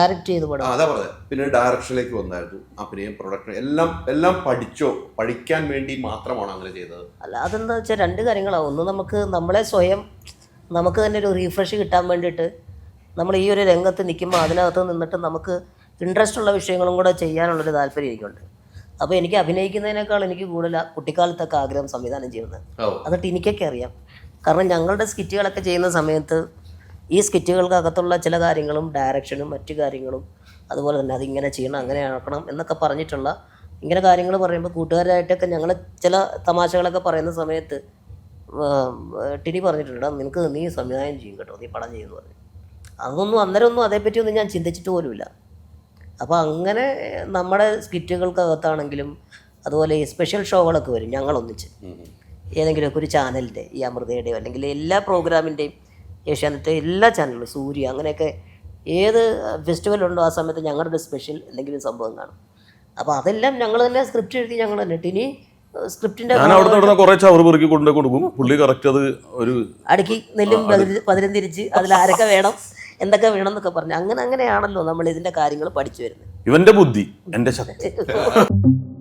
Direct ചെയ്ത് പടം. അതാ പറഞ്ഞത്. പിന്നെ ഡയറക്ഷനിലേക്ക് വന്നായിരുന്നു, അഭിനയം, പ്രൊഡക്ഷൻ എല്ലാം പഠിക്കാൻ വേണ്ടി മാത്രമാണ് അങ്ങനെ ചെയ്തത്? അല്ല, അതെന്താ വെച്ചാൽ രണ്ട് കാര്യങ്ങളാണ്. ഒന്ന്, നമ്മളെ സ്വയം നമുക്ക് തന്നെ ഒരു റീഫ്രഷ് കിട്ടാൻ വേണ്ടിയിട്ട് നമ്മൾ ഈ ഒരു രംഗത്ത് നിൽക്കുമ്പോൾ അതിനകത്ത് നിന്നിട്ട് നമുക്ക് ഇൻട്രസ്റ്റ് ഉള്ള വിഷയങ്ങളും കൂടെ ചെയ്യാനുള്ളൊരു താല്പര്യം എനിക്കുണ്ട്. അപ്പോൾ എനിക്ക് അഭിനയിക്കുന്നതിനേക്കാൾ എനിക്ക് കൂടുതൽ കുട്ടിക്കാലത്തൊക്കെ ആഗ്രഹം സംവിധാനം ചെയ്യുന്നത്. അതൊട്ട് എനിക്കൊക്കെ അറിയാം. കാരണം ഞങ്ങളുടെ സ്കിറ്റുകളൊക്കെ ചെയ്യുന്ന സമയത്ത് ഈ സ്കിറ്റുകൾക്കകത്തുള്ള ചില കാര്യങ്ങളും ഡയറക്ഷനും മറ്റു കാര്യങ്ങളും അതുപോലെ തന്നെ അതിങ്ങനെ ചെയ്യണം, അങ്ങനെ ആക്കണം എന്നൊക്കെ പറഞ്ഞിട്ടുള്ള ഇങ്ങനെ കാര്യങ്ങൾ പറയുമ്പോൾ കൂട്ടുകാരായിട്ടൊക്കെ ഞങ്ങൾ ചില തമാശകളൊക്കെ പറയുന്ന സമയത്ത് ടിനി പറഞ്ഞിട്ടുണ്ട്, നീ സംവിധാനം ചെയ്യും കേട്ടോ, നീ പടം ചെയ്യുമെന്ന് പറഞ്ഞു. അന്നേരമൊന്നും അതേപ്പറ്റിയൊന്നും ഞാൻ ചിന്തിച്ചിട്ട് പോലുമില്ല. അപ്പോൾ അങ്ങനെ നമ്മുടെ സ്കിറ്റുകൾക്കകത്താണെങ്കിലും അതുപോലെ ഈ സ്പെഷ്യൽ ഷോകളൊക്കെ വരും ഞങ്ങളൊന്നിച്ച് ഏതെങ്കിലുമൊക്കെ ഒരു ചാനലിൻ്റെ, ഈ അമൃതയുടെയോ അല്ലെങ്കിൽ എല്ലാ പ്രോഗ്രാമിൻ്റെയും, ഏഷ്യാനെറ്റ് എല്ലാ ചാനലുകളും, സൂര്യ, അങ്ങനെയൊക്കെ ഏത് ഫെസ്റ്റിവലുണ്ടോ ആ സമയത്ത് ഞങ്ങളുടെ സ്പെഷ്യൽ എന്തെങ്കിലും സംഭവം കാണും. അപ്പോൾ അതെല്ലാം ഞങ്ങൾ തന്നെ സ്ക്രിപ്റ്റ് എഴുതി ഞങ്ങൾ തന്നെ. ടിനി സ്ക്രിപ്റ്റിൻ്റെ കുറേ ചവറ് പെറുക്കി കൊണ്ടു കൊടുക്കും, പുള്ളി കറക്റ്റ് അത് ഒരു അടുക്കി നെല്ലും പതിരും തിരിച്ച് അതിൽ ആരൊക്കെ വേണം എന്തൊക്കെ വേണം എന്നൊക്കെ പറഞ്ഞു. അങ്ങനെയാണല്ലോ നമ്മൾ ഇതിൻ്റെ കാര്യങ്ങൾ പഠിച്ചു വരുന്നത്. ഇവന്റെ ബുദ്ധി എൻ്റെ ശക്തി.